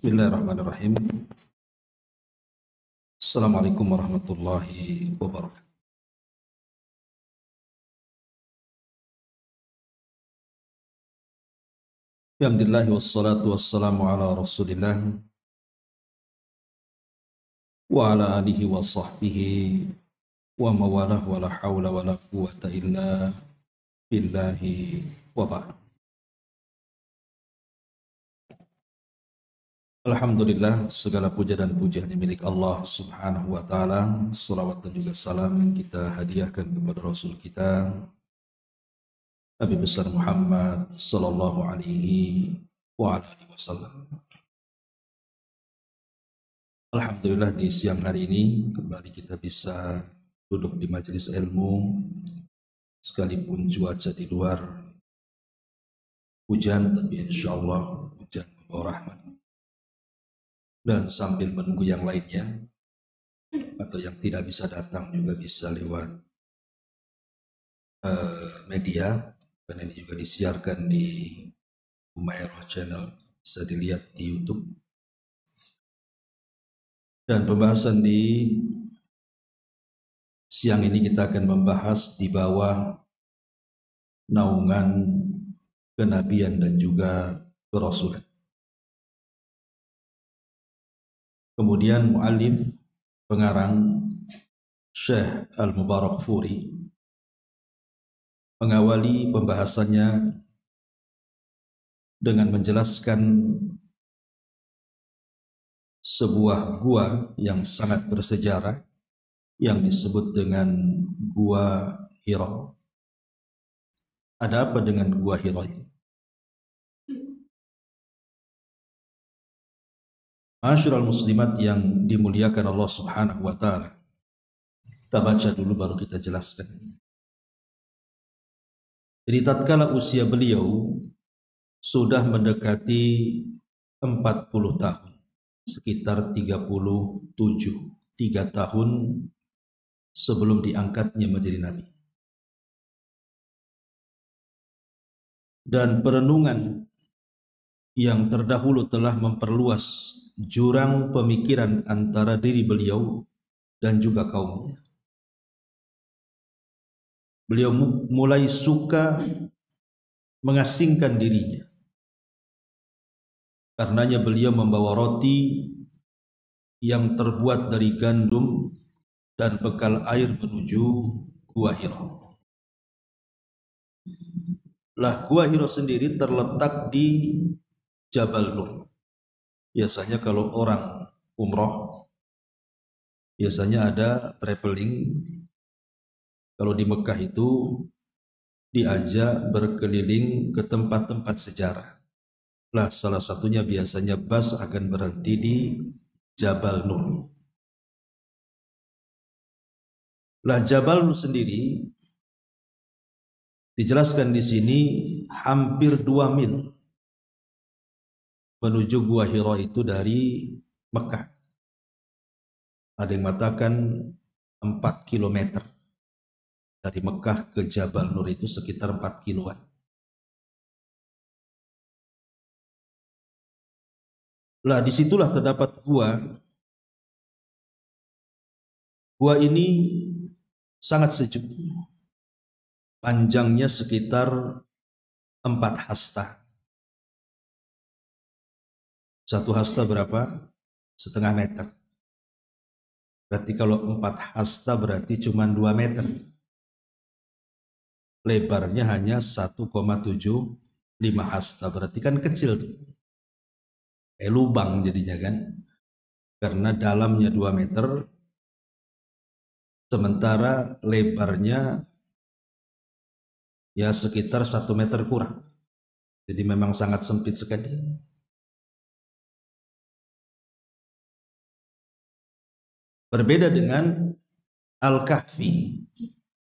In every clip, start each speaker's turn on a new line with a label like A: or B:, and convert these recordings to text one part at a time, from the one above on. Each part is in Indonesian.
A: Bismillahirrahmanirrahim. Assalamualaikum warahmatullahi wabarakatuh. Alhamdulillah wassalatu wassalamu ala Rasulillah wa ala alihi wa sahbihi wa mawalah wa la hawla wa la quwwata illa billahi wa ba'd. Alhamdulillah, segala puja dan pujian milik Allah Subhanahu wa taala. Salawat dan juga salam kita hadiahkan kepada Rasul kita Nabi besar Muhammad sallallahu alaihi wa ala alihi wasallam. Alhamdulillah, di siang hari ini kembali kita bisa duduk di majelis ilmu sekalipun cuaca di luar hujan, tapi insyaallah hujan membawa rahmat. Dan sambil menunggu yang lainnya atau yang tidak bisa datang juga bisa lewat media, karena ini juga disiarkan di Umairah Channel, bisa dilihat di YouTube. Dan pembahasan di siang ini kita akan membahas di bawah naungan kenabian dan juga kerasulan. Kemudian mu'allif pengarang Syekh Al-Mubarakfuri mengawali pembahasannya dengan menjelaskan sebuah gua yang sangat bersejarah yang disebut dengan Gua Hira. Ada apa dengan Gua Hira ini? Ma'asyiral muslimat yang dimuliakan Allah Subhanahu wa taala. Kita baca dulu baru kita jelaskan. Jadi tatkala usia beliau sudah mendekati 40 tahun, sekitar 3 tahun sebelum diangkatnya menjadi nabi. Dan perenungan yang terdahulu telah memperluas jurang pemikiran antara diri beliau dan juga kaumnya. Beliau mulai suka mengasingkan dirinya. Karenanya beliau membawa roti yang terbuat dari gandum dan bekal air menuju Gua Hira. Lah Gua Hira sendiri terletak di Jabal Nur. Biasanya kalau orang umroh, biasanya ada traveling. Kalau di Mekah itu diajak berkeliling ke tempat-tempat sejarah. Lah salah satunya biasanya bus akan berhenti di Jabal Nur. Lah Jabal Nur sendiri dijelaskan di sini hampir 2 mil menuju Gua Hira itu dari Mekah. Ada yang mengatakan 4 kilometer. Dari Mekah ke Jabal Nur itu sekitar 4 kiloan. Lah disitulah terdapat gua. Gua ini sangat sejuk. Panjangnya sekitar 4 hasta. 1 hasta berapa? Setengah meter. Berarti kalau 4 hasta berarti cuma 2 meter. Lebarnya hanya 1,75 hasta. Berarti kan kecil tuh. Lubang jadinya kan. Karena dalamnya 2 meter. Sementara lebarnya ya sekitar 1 meter kurang. Jadi memang sangat sempit sekali. Berbeda dengan Al-Kahfi.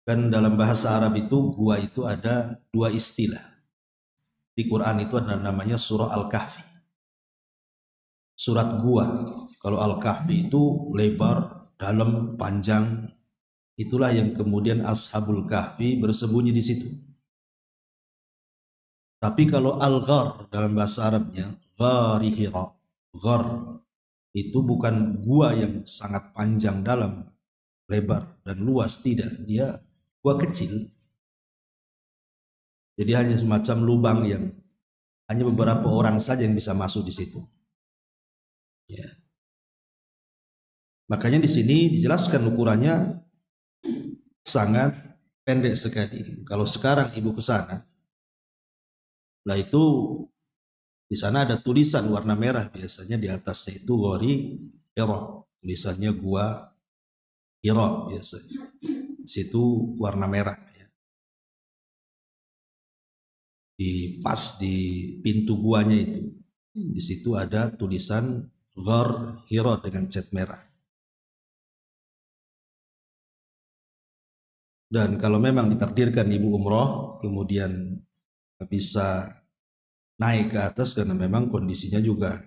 A: Kan dalam bahasa Arab itu gua itu ada 2 istilah. Di Quran itu ada namanya surah Al-Kahfi. Surat gua. Kalau Al-Kahfi itu lebar, dalam, panjang. Itulah yang kemudian Ashabul Kahfi bersembunyi di situ. Tapi kalau Al-Ghar dalam bahasa Arabnya, Ghari Hira. Ghar itu bukan gua yang sangat panjang dalam, lebar dan luas, tidak. Dia gua kecil. Jadi hanya semacam lubang yang hanya beberapa orang saja yang bisa masuk di situ. Ya. Makanya di sini dijelaskan ukurannya sangat pendek sekali. Kalau sekarang ibu ke sana, lah itu di sana ada tulisan warna merah, biasanya di atasnya itu Ghori Hira, tulisannya gua Hira biasanya. Di situ warna merah. Di pas di pintu guanya itu, di situ ada tulisan Ghar Hira dengan cat merah. Dan kalau memang ditakdirkan ibu umroh kemudian bisa naik ke atas, karena memang kondisinya juga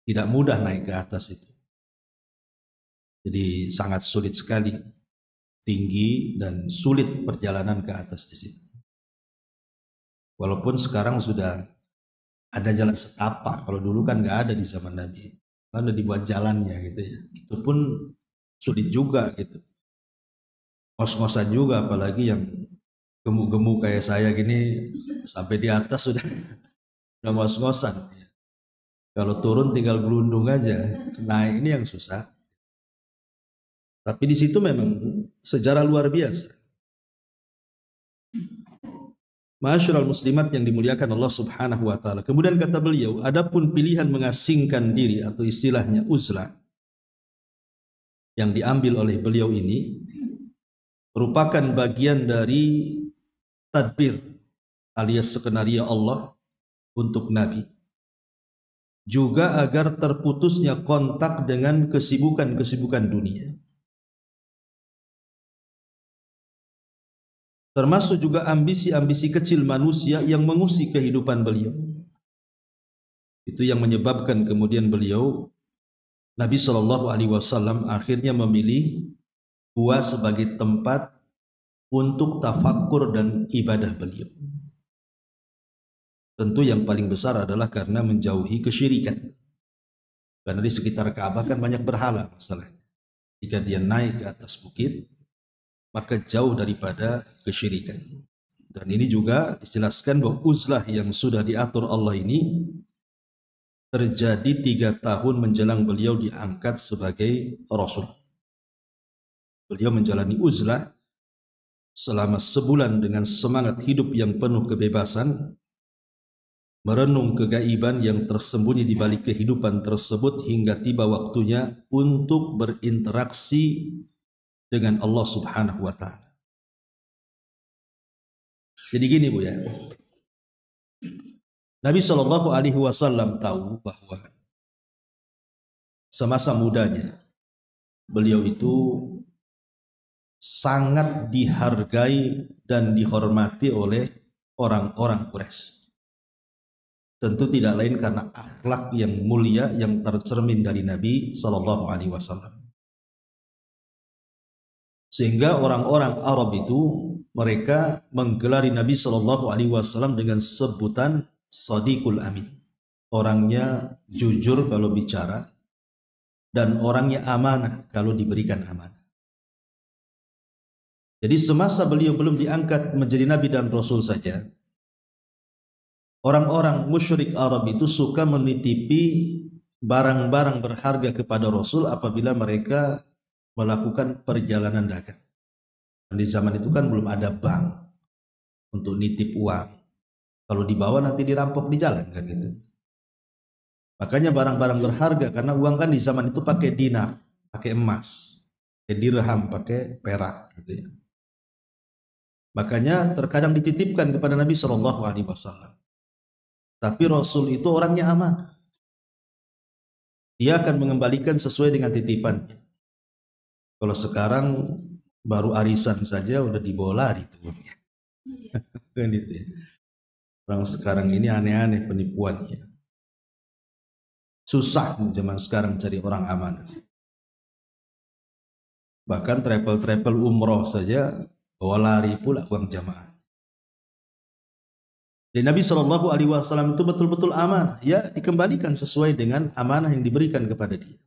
A: tidak mudah naik ke atas itu, jadi sangat sulit sekali, tinggi dan sulit perjalanan ke atas di situ. Walaupun sekarang sudah ada jalan setapak, kalau dulu kan nggak ada di zaman Nabi, kan udah dibuat jalannya gitu ya. Itu pun sulit juga gitu, ngos-ngosan juga, apalagi yang gemuk-gemuk kayak saya gini, sampai di atas sudah udah ngos-ngosan. Kalau turun tinggal gelundung aja, naik ini yang susah. Tapi di situ memang sejarah luar biasa. Ma'asyiral muslimat yang dimuliakan Allah Subhanahu wa taala. Kemudian kata beliau, adapun pilihan mengasingkan diri atau istilahnya uzlah yang diambil oleh beliau ini merupakan bagian dari tadbir alias skenario Allah untuk Nabi, juga agar terputusnya kontak dengan kesibukan-kesibukan dunia. Termasuk juga ambisi-ambisi kecil manusia yang mengusik kehidupan beliau. Itu yang menyebabkan kemudian beliau, Nabi SAW akhirnya memilih gua sebagai tempat untuk tafakkur dan ibadah beliau. Tentu yang paling besar adalah karena menjauhi kesyirikan. Karena di sekitar Ka'bah kan banyak berhala masalahnya. Jika dia naik ke atas bukit, maka jauh daripada kesyirikan. Dan ini juga dijelaskan bahwa uzlah yang sudah diatur Allah ini terjadi 3 tahun menjelang beliau diangkat sebagai Rasul. Beliau menjalani uzlah selama sebulan dengan semangat hidup yang penuh kebebasan, merenung kegaiban yang tersembunyi di balik kehidupan tersebut hingga tiba waktunya untuk berinteraksi dengan Allah Subhanahu wa taala. Jadi gini Bu ya. Nabi SAW tahu bahwa semasa mudanya beliau itu sangat dihargai dan dihormati oleh orang-orang Quraisy. Tentu tidak lain karena akhlak yang mulia yang tercermin dari Nabi SAW. Sehingga orang-orang Arab itu mereka menggelari Nabi SAW dengan sebutan Sadiqul Amin. Orangnya jujur kalau bicara dan orangnya amanah kalau diberikan amanah. Jadi semasa beliau belum diangkat menjadi Nabi dan Rasul saja, orang-orang musyrik Arab itu suka menitipi barang-barang berharga kepada Rasul apabila mereka melakukan perjalanan dagang. Dan di zaman itu kan belum ada bank untuk nitip uang. Kalau dibawa nanti dirampok di jalan kan gitu. Makanya barang-barang berharga, karena uang kan di zaman itu pakai dinar, pakai emas, pakai dirham, pakai perak gitu ya. Makanya terkadang dititipkan kepada Nabi SAW. Tapi Rasul itu orangnya aman. Dia akan mengembalikan sesuai dengan titipannya. Kalau sekarang baru arisan saja udah dibawa lari tuh. Kan gitu ya. Orang sekarang ini aneh-aneh penipuannya. Susah zaman sekarang cari orang aman. Bahkan travel umroh saja bawa lari pula uang jamaah. Dan Nabi Shallallahu Alaihi Wasallam itu betul-betul amanah, ya dikembalikan sesuai dengan amanah yang diberikan kepada dia.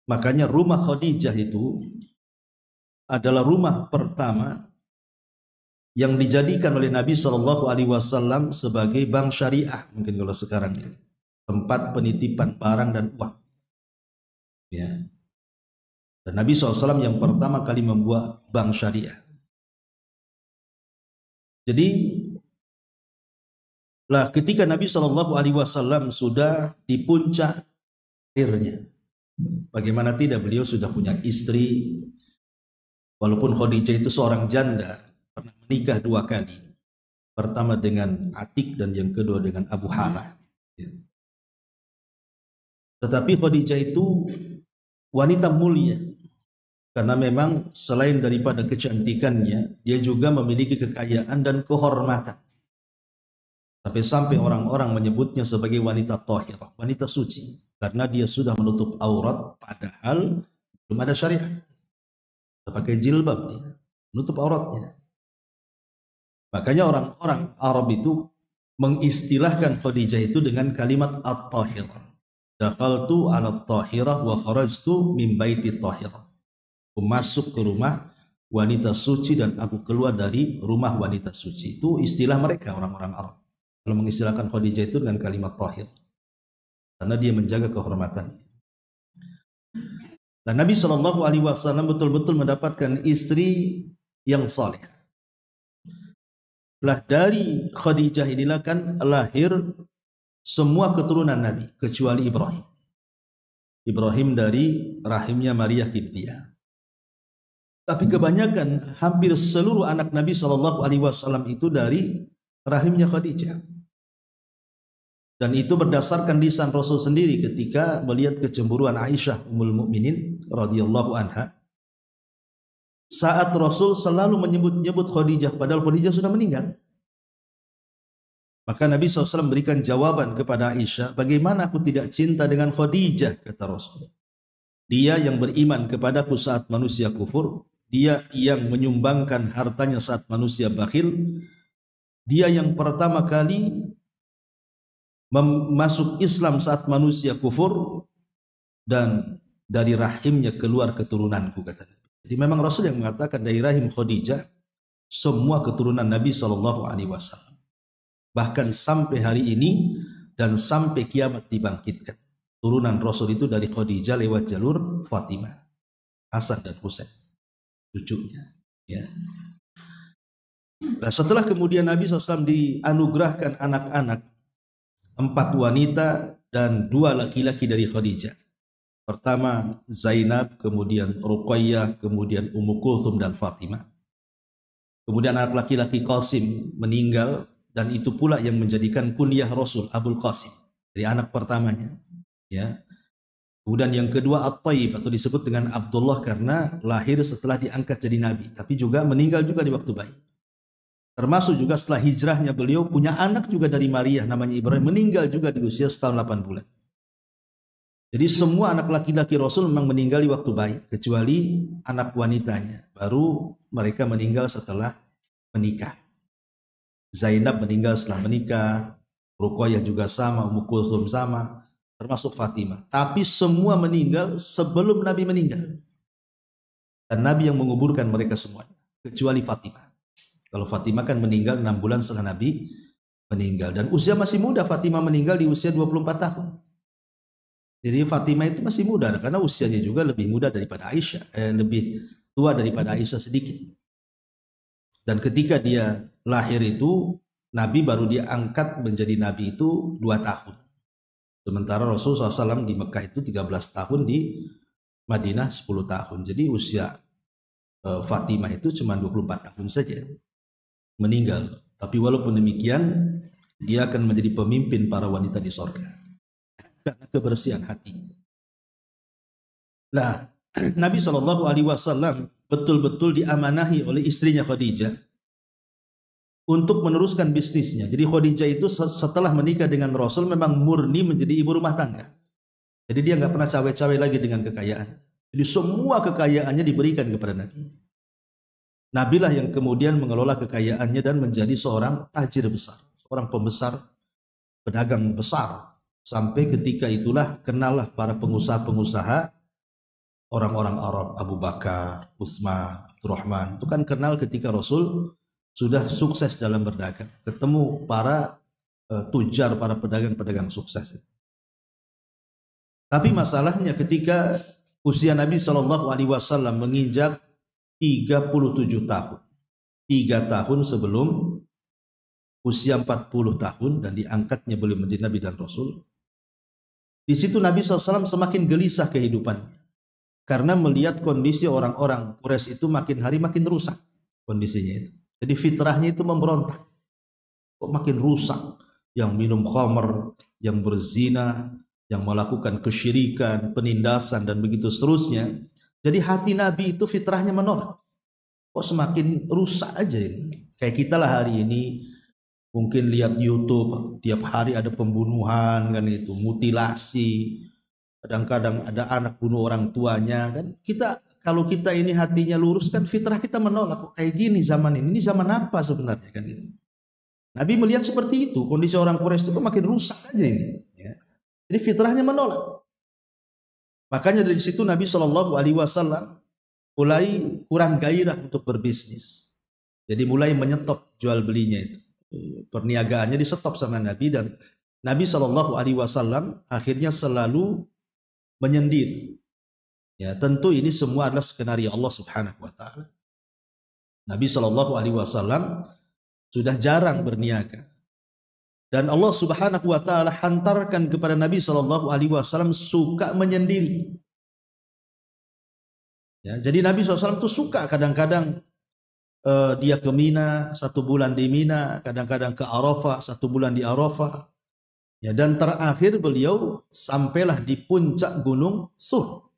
A: Makanya rumah Khadijah itu adalah rumah pertama yang dijadikan oleh Nabi Shallallahu Alaihi Wasallam sebagai bank syariah, mungkin kalau sekarang ini, tempat penitipan barang dan uang. Ya. Dan Nabi SAW yang pertama kali membuat bank syariah. Jadi lah ketika Nabi Shallallahu Alaihi Wasallam sudah di puncak karirnya, bagaimana tidak, beliau sudah punya istri, walaupun Khadijah itu seorang janda, pernah menikah 2 kali, pertama dengan Atik dan yang kedua dengan Abu Halah. Tetapi Khadijah itu wanita mulia, karena memang selain daripada kecantikannya, dia juga memiliki kekayaan dan kehormatan. Sampai orang-orang menyebutnya sebagai wanita thahirah, wanita suci, karena dia sudah menutup aurat padahal belum ada syariat. Dia pakai jilbab, dia menutup auratnya. Makanya orang-orang Arab itu mengistilahkan Khadijah itu dengan kalimat at-tahirah. Dakhaltu ala at-tahirah wa kharajtu min baiti tahirah. Aku masuk ke rumah wanita suci dan aku keluar dari rumah wanita suci. Itu istilah mereka orang-orang Arab. Kalau mengistilahkan Khadijah itu dengan kalimat tahir, karena dia menjaga kehormatan. Dan Nabi Shallallahu Alaihi Wasallam betul-betul mendapatkan istri yang saleh. Lah dari Khadijah inilah kan lahir semua keturunan Nabi kecuali Ibrahim. Ibrahim dari rahimnya Maria Kiptiah. Tapi kebanyakan hampir seluruh anak Nabi Shallallahu Alaihi Wasallam itu dari rahimnya Khadijah. Dan itu berdasarkan lisan Rasul sendiri ketika melihat kecemburuan Aisyah Ummul Mukminin radhiyallahu anha. Saat Rasul selalu menyebut-nyebut Khadijah padahal Khadijah sudah meninggal. Maka Nabi SAW berikan jawaban kepada Aisyah, bagaimana aku tidak cinta dengan Khadijah, kata Rasul. Dia yang beriman kepadaku saat manusia kufur, dia yang menyumbangkan hartanya saat manusia bakhil, dia yang pertama kali masuk Islam saat manusia kufur, dan dari rahimnya keluar keturunanku, kata Nabi. Jadi memang Rasul yang mengatakan dari rahim Khadijah semua keturunan Nabi Shallallahu Alaihi Wasallam, bahkan sampai hari ini dan sampai kiamat dibangkitkan, turunan Rasul itu dari Khadijah lewat jalur Fatimah, Hasan dan Husain, cucunya. Ya. Nah, setelah kemudian Nabi SAW dianugerahkan anak-anak, 4 wanita dan 2 laki-laki dari Khadijah. Pertama Zainab, kemudian Ruqayyah, kemudian Ummu Kulthum dan Fatimah. Kemudian anak laki-laki Qasim meninggal, dan itu pula yang menjadikan kunyah Rasul Abul Qasim, dari anak pertamanya. Ya. Kemudian yang kedua At-Tayyib, atau disebut dengan Abdullah karena lahir setelah diangkat jadi nabi, tapi juga meninggal juga di waktu bayi. Termasuk juga setelah hijrahnya beliau punya anak juga dari Maria namanya Ibrahim, meninggal juga di usia setahun 8 bulan. Jadi semua anak laki-laki Rasul memang meninggal di waktu bayi, kecuali anak wanitanya. Baru mereka meninggal setelah menikah. Zainab meninggal setelah menikah, Ruqayyah juga sama, Ummu Kulthum sama, termasuk Fatimah. Tapi semua meninggal sebelum Nabi meninggal. Dan Nabi yang menguburkan mereka semuanya, kecuali Fatimah. Kalau Fatimah kan meninggal 6 bulan setelah Nabi meninggal. Dan usia masih muda, Fatimah meninggal di usia 24 tahun. Jadi Fatimah itu masih muda, karena usianya juga lebih muda daripada Aisyah, lebih tua daripada Aisyah sedikit. Dan ketika dia lahir itu, Nabi baru dia angkat menjadi Nabi itu 2 tahun. Sementara Rasulullah SAW di Mekah itu 13 tahun, di Madinah 10 tahun. Jadi usia Fatimah itu cuma 24 tahun saja meninggal. Tapi walaupun demikian, dia akan menjadi pemimpin para wanita di surga karena kebersihan hatinya. Nah, Nabi SAW betul-betul diamanahi oleh istrinya Khadijah untuk meneruskan bisnisnya. Jadi Khadijah itu setelah menikah dengan Rasul memang murni menjadi ibu rumah tangga. Jadi dia nggak pernah cawe-cawe lagi dengan kekayaan. Jadi semua kekayaannya diberikan kepada Nabi. Nabilah yang kemudian mengelola kekayaannya dan menjadi seorang tajir besar, seorang pembesar, pedagang besar. Sampai ketika itulah kenallah para pengusaha-pengusaha, orang-orang Arab, Abu Bakar, Utsman, Abdurrahman. Itu kan kenal ketika Rasul sudah sukses dalam berdagang. Ketemu para tujar, para pedagang-pedagang sukses. Tapi masalahnya ketika usia Nabi SAW menginjak 37 tahun. 3 tahun sebelum usia 40 tahun dan diangkatnya beliau menjadi Nabi dan Rasul. Di situ Nabi SAW semakin gelisah kehidupannya. Karena melihat kondisi orang-orang Quraisy itu makin hari makin rusak kondisinya itu. Jadi fitrahnya itu memberontak. Kok makin rusak? Yang minum khamr, yang berzina, yang melakukan kesyirikan, penindasan dan begitu seterusnya. Jadi hati Nabi itu fitrahnya menolak. Kok semakin rusak aja ini? Kayak kita lah hari ini mungkin lihat YouTube tiap hari ada pembunuhan kan itu, mutilasi. Kadang-kadang ada anak bunuh orang tuanya kan. Kalau kita ini hatinya lurus kan fitrah kita menolak. Kok kayak gini zaman ini? Ini zaman apa sebenarnya kan itu? Nabi melihat seperti itu, kondisi orang Quraisy itu makin rusak aja ini. Ya. Jadi fitrahnya menolak. Makanya dari situ Nabi SAW mulai kurang gairah untuk berbisnis. Jadi mulai menyetop jual belinya itu. Perniagaannya disetop sama Nabi dan Nabi SAW akhirnya selalu menyendiri. Ya, tentu ini semua adalah skenario Allah Subhanahu wa taala. Nabi SAW sudah jarang berniaga. Dan Allah Subhanahu wa taala hantarkan kepada Nabi SAW suka menyendiri. Ya, jadi Nabi SAW itu suka kadang-kadang dia ke Mina 1 bulan di Mina, kadang-kadang ke Arafah 1 bulan di Arafah. Ya, dan terakhir beliau sampailah di puncak gunung Thur.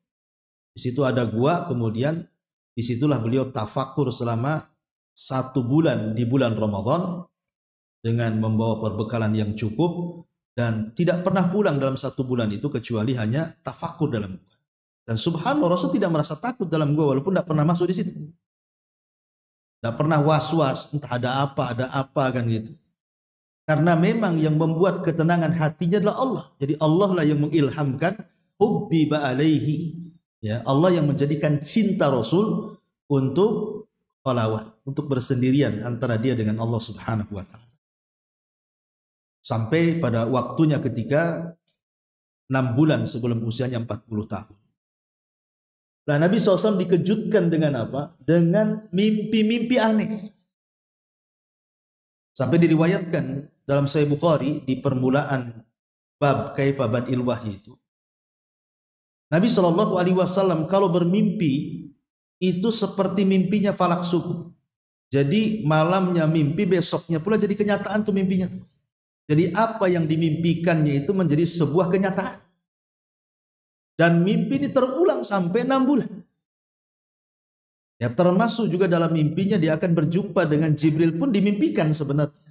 A: Di situ ada gua, kemudian disitulah beliau tafakur selama 1 bulan di bulan Ramadan dengan membawa perbekalan yang cukup dan tidak pernah pulang dalam 1 bulan itu kecuali hanya tafakur dalam gua. Dan subhanallah Rasul tidak merasa takut dalam gua walaupun tidak pernah masuk di situ. Tidak pernah was-was, entah ada apa kan gitu. Karena memang yang membuat ketenangan hatinya adalah Allah. Jadi Allah lah yang mengilhamkan hubbiba alaihi. Ya, Allah yang menjadikan cinta Rasul untuk khalawat, untuk bersendirian antara dia dengan Allah Subhanahu wa taala. Sampai pada waktunya ketika 6 bulan sebelum usianya 40 tahun. Nah, Nabi SAW dikejutkan dengan apa? Dengan mimpi-mimpi aneh. Sampai diriwayatkan dalam Sahih Bukhari di permulaan bab kaifa badil wahyi itu. Nabi SAW kalau bermimpi itu seperti mimpinya falak subuh. Jadi malamnya mimpi, besoknya pula jadi kenyataan tuh mimpinya tuh. Jadi apa yang dimimpikannya itu menjadi sebuah kenyataan. Dan mimpi ini terulang sampai 6 bulan. Ya, termasuk juga dalam mimpinya dia akan berjumpa dengan Jibril pun dimimpikan sebenarnya.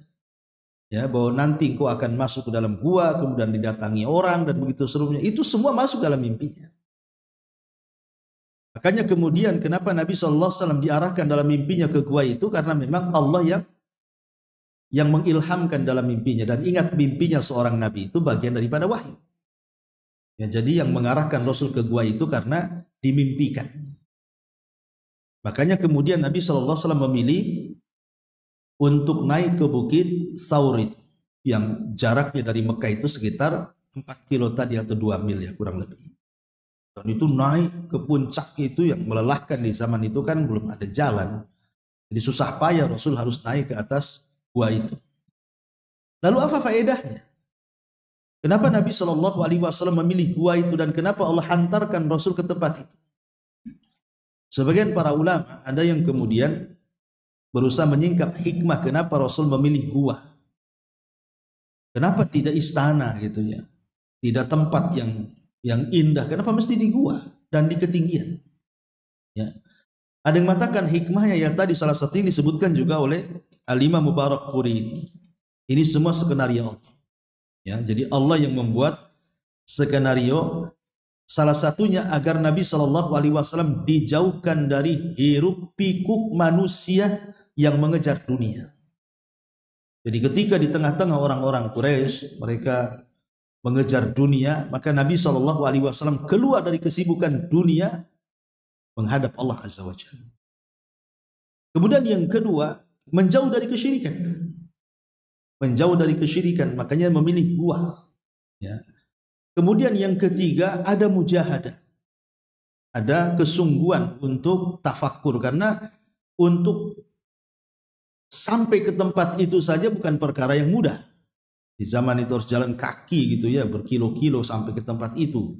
A: Ya, bahwa nanti engkau akan masuk ke dalam gua, kemudian didatangi orang dan begitu seterusnya. Itu semua masuk dalam mimpinya. Makanya kemudian kenapa Nabi SAW diarahkan dalam mimpinya ke gua itu karena memang Allah yang mengilhamkan dalam mimpinya. Dan ingat, mimpinya seorang Nabi itu bagian daripada wahyu. Ya, jadi yang mengarahkan Rasul ke gua itu karena dimimpikan. Makanya kemudian Nabi SAW memilih untuk naik ke bukit Thaur itu, yang jaraknya dari Mekah itu sekitar 4 kilo tadi atau 2 mil ya kurang lebih. Dan itu naik ke puncak itu yang melelahkan. Di zaman itu kan belum ada jalan. Jadi susah payah Rasul harus naik ke atas gua itu. Lalu apa faedahnya? Kenapa Nabi SAW memilih gua itu dan kenapa Allah hantarkan Rasul ke tempat itu? Sebagian para ulama ada yang kemudian berusaha menyingkap hikmah kenapa Rasul memilih gua. Kenapa tidak istana gitu ya? Tidak tempat yang indah. Kenapa mesti di gua dan di ketinggian? Ya. Ada yang mengatakan hikmahnya ya tadi salah satu yang disebutkan juga oleh Al-Imam Mubarakfuri ini. Ini semua skenario Allah. Ya, jadi Allah yang membuat skenario Salah satunya agar Nabi Shallallahu Alaihi Wasallam dijauhkan dari hiruk pikuk manusia yang mengejar dunia. Jadi ketika di tengah-tengah orang-orang Quraisy mereka mengejar dunia, maka Nabi Shallallahu Alaihi Wasallam keluar dari kesibukan dunia menghadap Allah Azza wa Jalla. Kemudian yang kedua, menjauh dari kesyirikan. Menjauh dari kesyirikan, makanya memilih gua. Ya. Kemudian yang ketiga, ada mujahadah. Ada kesungguhan untuk tafakur, karena untuk sampai ke tempat itu saja bukan perkara yang mudah. Di zaman itu harus jalan kaki gitu ya, berkilo-kilo sampai ke tempat itu.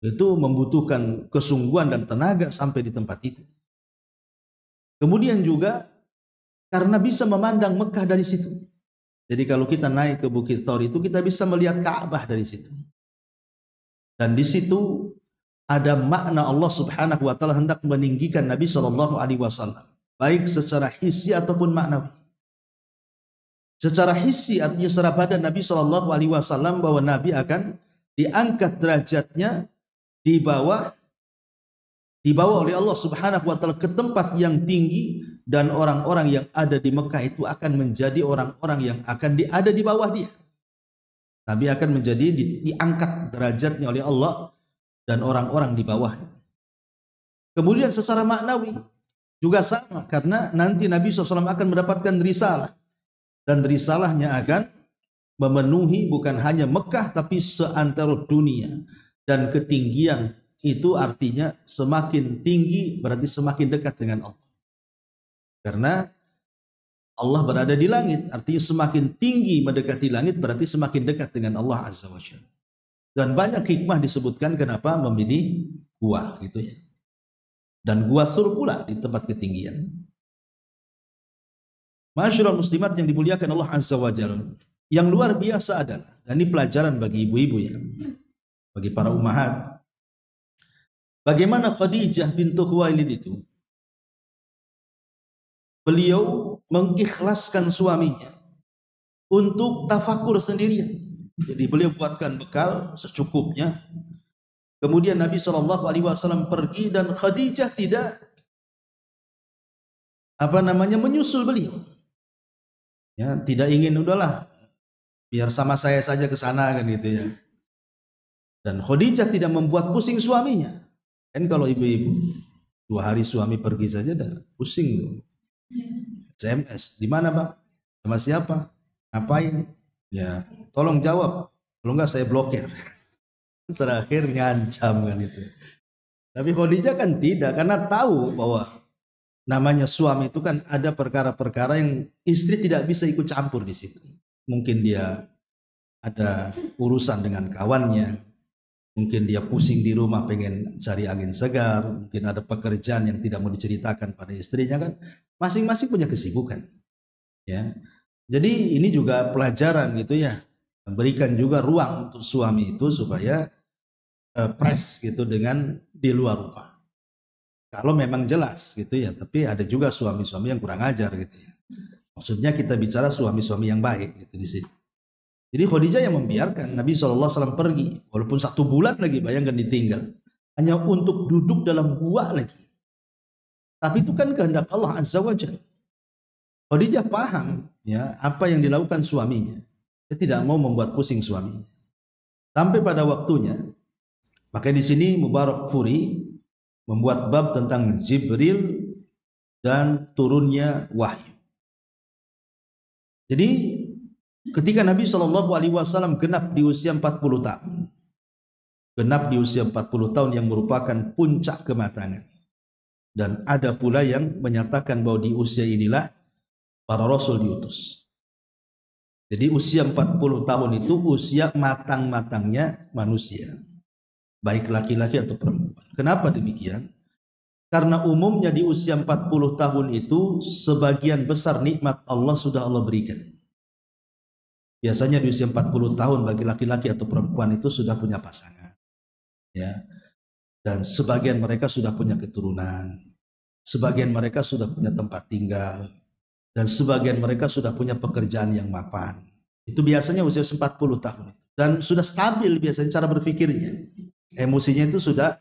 A: Itu membutuhkan kesungguhan dan tenaga sampai di tempat itu. Kemudian juga karena bisa memandang Mekah dari situ. Jadi kalau kita naik ke Bukit Thor itu kita bisa melihat Ka'bah dari situ. Dan di situ ada makna Allah Subhanahu wa taala hendak meninggikan Nabi Shallallahu alaihi wasallam, baik secara hissi ataupun maknawi. Secara hissi artinya secara badan Nabi Shallallahu alaihi wasallam bahwa Nabi akan diangkat derajatnya dibawa oleh Allah Subhanahu wa taala ke tempat yang tinggi, dan orang-orang yang ada di Mekah itu akan menjadi orang-orang yang akan ada di bawah dia. Nabi akan menjadi diangkat derajatnya oleh Allah dan orang-orang di bawahnya. Kemudian secara maknawi juga sama, karena nanti Nabi SAW akan mendapatkan risalah, dan risalahnya akan memenuhi bukan hanya Mekah tapi seantero dunia. Dan ketinggian itu artinya semakin tinggi berarti semakin dekat dengan Allah. Karena Allah berada di langit, artinya semakin tinggi mendekati langit berarti semakin dekat dengan Allah Azza wa Jalla. Dan banyak hikmah disebutkan kenapa memilih gua gitu ya. Dan gua Sur pula di tempat ketinggian. Masyaallah muslimat yang dimuliakan Allah Azza wa Jalla. Yang luar biasa adalah, dan ini pelajaran bagi ibu-ibu ya, bagi para ummahat, bagaimana Khadijah bintu Khuwailid itu beliau mengikhlaskan suaminya untuk tafakur sendirian. Jadi beliau buatkan bekal secukupnya. Kemudian Nabi Shallallahu Alaihi Wasallam pergi dan Khadijah tidak menyusul beliau. Ya, tidak ingin udahlah biar sama saya saja ke sana kan gitu ya. Dan Khadijah tidak membuat pusing suaminya. Kan kalau ibu-ibu 2 hari suami pergi saja dah pusing tuh. SMS, di mana Bang? Sama siapa? Ngapain? Ya, tolong jawab. Kalau enggak saya blokir. Terakhir ngancam kan itu. Tapi Khadijah kan tidak, karena tahu bahwa namanya suami itu kan ada perkara-perkara yang istri tidak bisa ikut campur di situ. Mungkin dia ada urusan dengan kawannya, mungkin dia pusing di rumah pengen cari angin segar, mungkin ada pekerjaan yang tidak mau diceritakan pada istrinya kan. Masing-masing punya kesibukan. Ya. Jadi ini juga pelajaran gitu ya. Memberikan juga ruang untuk suami itu supaya press gitu dengan di luar rumah. Kalau memang jelas gitu ya, tapi ada juga suami-suami yang kurang ajar gitu ya. Maksudnya kita bicara suami-suami yang baik gitu di sini. Jadi Khadijah yang membiarkan Nabi SAW pergi, walaupun 1 bulan lagi, bayangkan ditinggal, hanya untuk duduk dalam gua lagi. Tapi itu kan kehendak Allah Azza wa Jalla. Khadijah paham ya apa yang dilakukan suaminya. Dia tidak mau membuat pusing suaminya. Sampai pada waktunya, maka di sini Mubarak Furi membuat bab tentang Jibril dan turunnya wahyu. Jadi ketika Nabi Shallallahu Alaihi Wasallam genap di usia 40 tahun, genap di usia 40 tahun yang merupakan puncak kematangan. Dan ada pula yang menyatakan bahwa di usia inilah para rasul diutus. Jadi usia 40 tahun itu usia matang-matangnya manusia, baik laki-laki atau perempuan. Kenapa demikian? Karena umumnya di usia 40 tahun itu sebagian besar nikmat Allah sudah Allah berikan. Biasanya di usia 40 tahun bagi laki-laki atau perempuan itu sudah punya pasangan. Ya. Dan sebagian mereka sudah punya keturunan, sebagian mereka sudah punya tempat tinggal, dan sebagian mereka sudah punya pekerjaan yang mapan. Itu biasanya usia 40 tahun. Dan sudah stabil biasanya cara berpikirnya. Emosinya itu sudah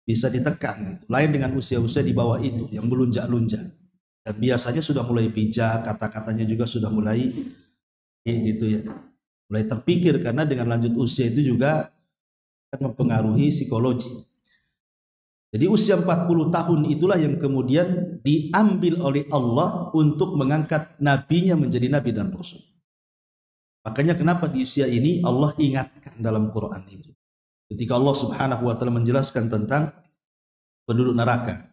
A: bisa ditekan, gitu. Lain dengan usia-usia di bawah itu yang melunjak-lunjak. Dan biasanya sudah mulai bijak, kata-katanya juga sudah mulai gitu ya, mulai terpikir, karena dengan lanjut usia itu juga akan mempengaruhi psikologi. Jadi usia 40 tahun itulah yang kemudian diambil oleh Allah untuk mengangkat nabinya menjadi nabi dan rasul. Makanya kenapa di usia ini Allah ingatkan dalam Quran itu. Ketika Allah Subhanahu wa taala menjelaskan tentang penduduk neraka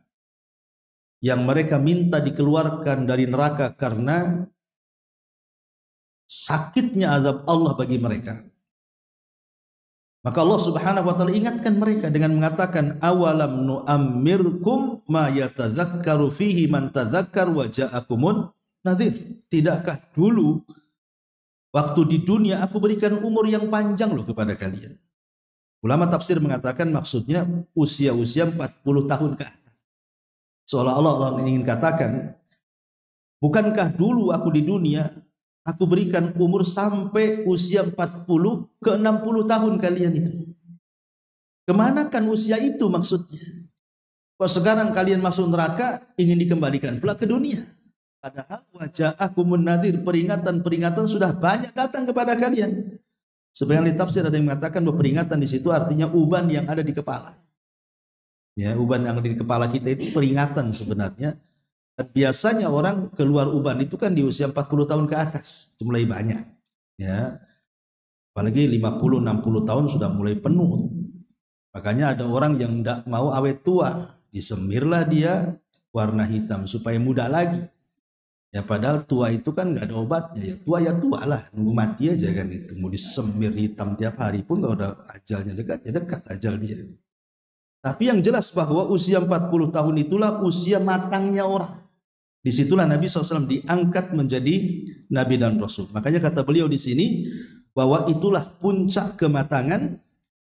A: yang mereka minta dikeluarkan dari neraka karena sakitnya azab Allah bagi mereka. Maka Allah Subhanahu wa taala ingatkan mereka dengan mengatakan, awalam nu'ammirkum ma yatadzakkaru fihi man tadzakkar wa ja'akumun nadhir. Tidakkah dulu waktu di dunia aku berikan umur yang panjang loh kepada kalian. Ulama tafsir mengatakan maksudnya usia-usia 40 tahun ke atas. Seolah-olah Allah ingin katakan, bukankah dulu aku di dunia aku berikan umur sampai usia 40 ke 60 tahun kalian itu. Kemanakan usia itu maksudnya? Kok sekarang kalian masuk neraka ingin dikembalikan pula ke dunia? Padahal waja'akumun nadhir, peringatan-peringatan sudah banyak datang kepada kalian. Sebagian tafsir ada yang mengatakan bahwa peringatan di situ artinya uban yang ada di kepala. Ya, uban yang ada di kepala kita itu peringatan sebenarnya. Biasanya orang keluar uban itu kan di usia 40 tahun ke atas, mulai banyak. Ya. Apalagi 50-60 tahun sudah mulai penuh. Makanya ada orang yang tidak mau awet tua, disemirlah dia warna hitam supaya muda lagi. Ya padahal tua itu kan nggak ada obatnya, ya tua lah, nunggu mati aja kan itu. Mau disemir hitam tiap hari pun kalau udah ajalnya dekat, ya dekat ajal dia. Tapi yang jelas bahwa usia 40 tahun itulah usia matangnya orang. Disitulah Nabi SAW diangkat menjadi Nabi dan Rasul. Makanya kata beliau di sini bahwa itulah puncak kematangan,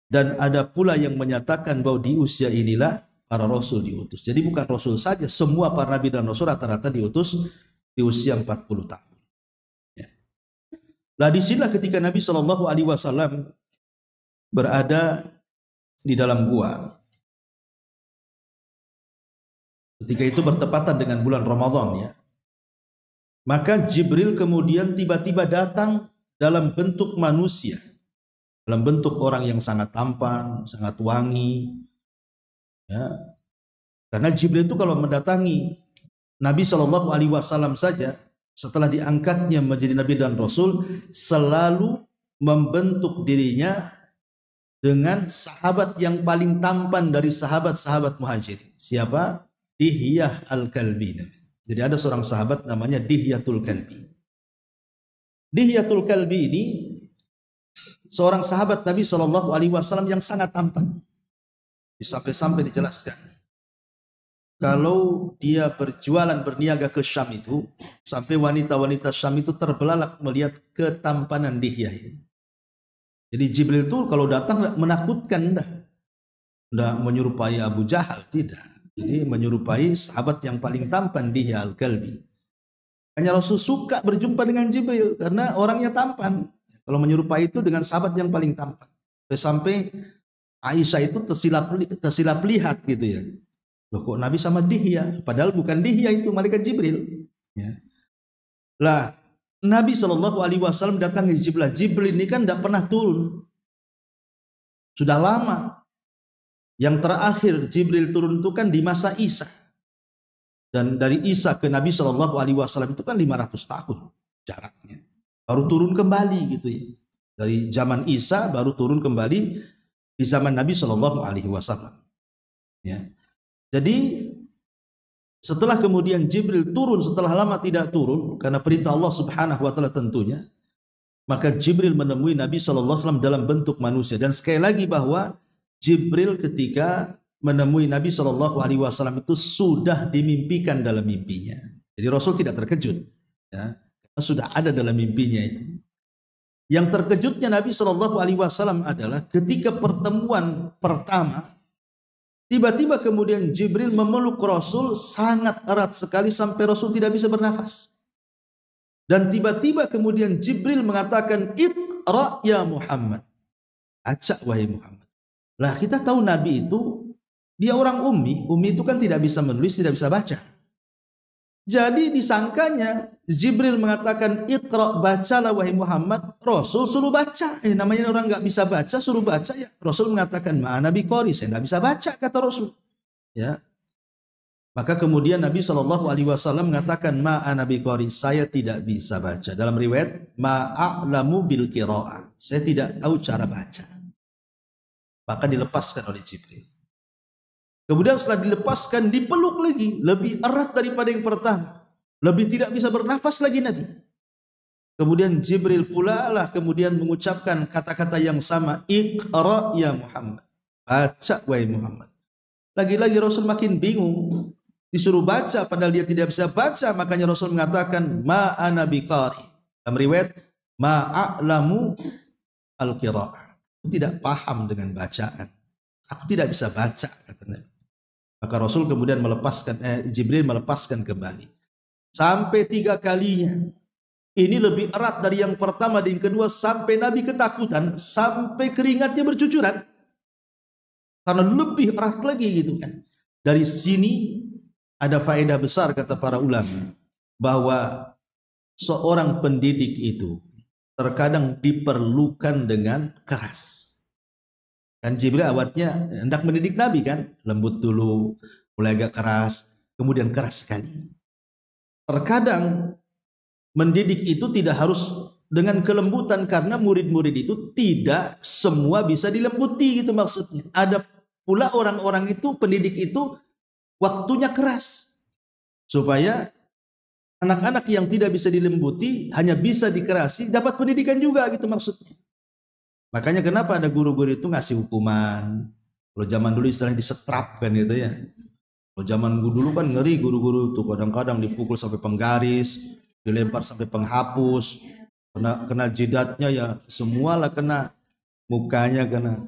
A: dan ada pula yang menyatakan bahwa di usia inilah para Rasul diutus. Jadi bukan Rasul saja, semua para Nabi dan Rasul rata-rata diutus di usia 40 tahun. Ya. Nah disinilah ketika Nabi SAW berada di dalam gua. Ketika itu bertepatan dengan bulan Ramadan ya. Maka Jibril kemudian tiba-tiba datang dalam bentuk manusia. Dalam bentuk orang yang sangat tampan, sangat wangi. Ya. Karena Jibril itu kalau mendatangi Nabi SAW saja, setelah diangkatnya menjadi Nabi dan Rasul, selalu membentuk dirinya dengan sahabat yang paling tampan dari sahabat-sahabat Muhajirin. Siapa? Dihyah al-Kalbi. Jadi ada seorang sahabat namanya Dihyatul Kalbi. Dihyatul Kalbi ini seorang sahabat Nabi SAW yang sangat tampan. Sampai-sampai dijelaskan, kalau dia berjualan berniaga ke Syam itu, sampai wanita-wanita Syam itu terbelalak melihat ketampanan Dihyah ini. Jadi Jibril itu kalau datang menakutkan, tidak menyerupai Abu Jahal, tidak. Jadi menyerupai sahabat yang paling tampan, Dihyah al-Kalbi. Hanya Rasul suka berjumpa dengan Jibril karena orangnya tampan. Kalau menyerupai itu dengan sahabat yang paling tampan. Sampai Aisyah itu tersilap lihat gitu ya. Loh kok Nabi sama Dihyah? Padahal bukan Dihyah, itu malaikat Jibril. Ya. Lah Nabi SAW datang ke Jibril. Jibril ini kan tidak pernah turun. Sudah lama. Yang terakhir Jibril turun itu kan di masa Isa. Dan dari Isa ke Nabi SAW itu kan 500 tahun jaraknya. Baru turun kembali gitu ya. Dari zaman Isa baru turun kembali di zaman Nabi SAW. Ya. Jadi setelah kemudian Jibril turun, setelah lama tidak turun karena perintah Allah Subhanahu wa taala tentunya, maka Jibril menemui Nabi SAW dalam bentuk manusia. Dan sekali lagi bahwa Jibril ketika menemui Nabi SAW itu sudah dimimpikan dalam mimpinya. Jadi Rasul tidak terkejut, ya, karena sudah ada dalam mimpinya itu. Yang terkejutnya Nabi SAW adalah ketika pertemuan pertama, tiba-tiba kemudian Jibril memeluk Rasul sangat erat sekali sampai Rasul tidak bisa bernafas. Dan tiba-tiba kemudian Jibril mengatakan, Iqra ya Muhammad. Baca wahai Muhammad. Lah kita tahu Nabi itu dia orang ummi. Ummi itu kan tidak bisa menulis, tidak bisa baca. Jadi disangkanya Jibril mengatakan Iqra, bacalah wahai Muhammad. Rasul suruh baca. Namanya orang nggak bisa baca suruh baca ya. Rasul mengatakan ma Nabi qori, saya nggak bisa baca kata Rasul. Ya. Maka kemudian Nabi Shallallahu Alaihi Wasallam mengatakan ma Nabi qori, saya tidak bisa baca. Dalam riwayat ma a'lamu bil qiraah, saya tidak tahu cara baca. Maka dilepaskan oleh Jibril. Kemudian setelah dilepaskan dipeluk lagi, lebih erat daripada yang pertama. Lebih tidak bisa bernafas lagi Nabi. Kemudian Jibril pula lah kemudian mengucapkan kata-kata yang sama, Iqra ya Muhammad. Baca wahai Muhammad. Lagi-lagi Rasul makin bingung. Disuruh baca padahal dia tidak bisa baca, makanya Rasul mengatakan ma ana biqari. Dalam riwayat ma a'lamu al-qiraah. Aku tidak paham dengan bacaan. Aku tidak bisa baca kata Nabi. Maka Rasul kemudian Jibril melepaskan kembali. Sampai 3 kalinya. Ini lebih erat dari yang pertama dan yang kedua, sampai Nabi ketakutan, sampai keringatnya bercucuran. Karena lebih erat lagi gitu kan. Dari sini ada faedah besar kata para ulama, bahwa seorang pendidik itu terkadang diperlukan dengan keras. Kan Jibril awalnya hendak mendidik Nabi kan, lembut dulu, mulai agak keras, kemudian keras sekali. Terkadang mendidik itu tidak harus dengan kelembutan, karena murid-murid itu tidak semua bisa dilembuti gitu maksudnya. Ada pula orang-orang itu, pendidik itu waktunya keras. Supaya anak-anak yang tidak bisa dilembuti, hanya bisa dikerasi, dapat pendidikan juga gitu maksudnya. Makanya kenapa ada guru-guru itu ngasih hukuman. Kalau zaman dulu istilahnya disetrap kan gitu ya. Kalau zaman dulu kan ngeri guru-guru tuh, kadang-kadang dipukul sampai penggaris, dilempar sampai penghapus, kena jidatnya ya, semualah kena, mukanya kena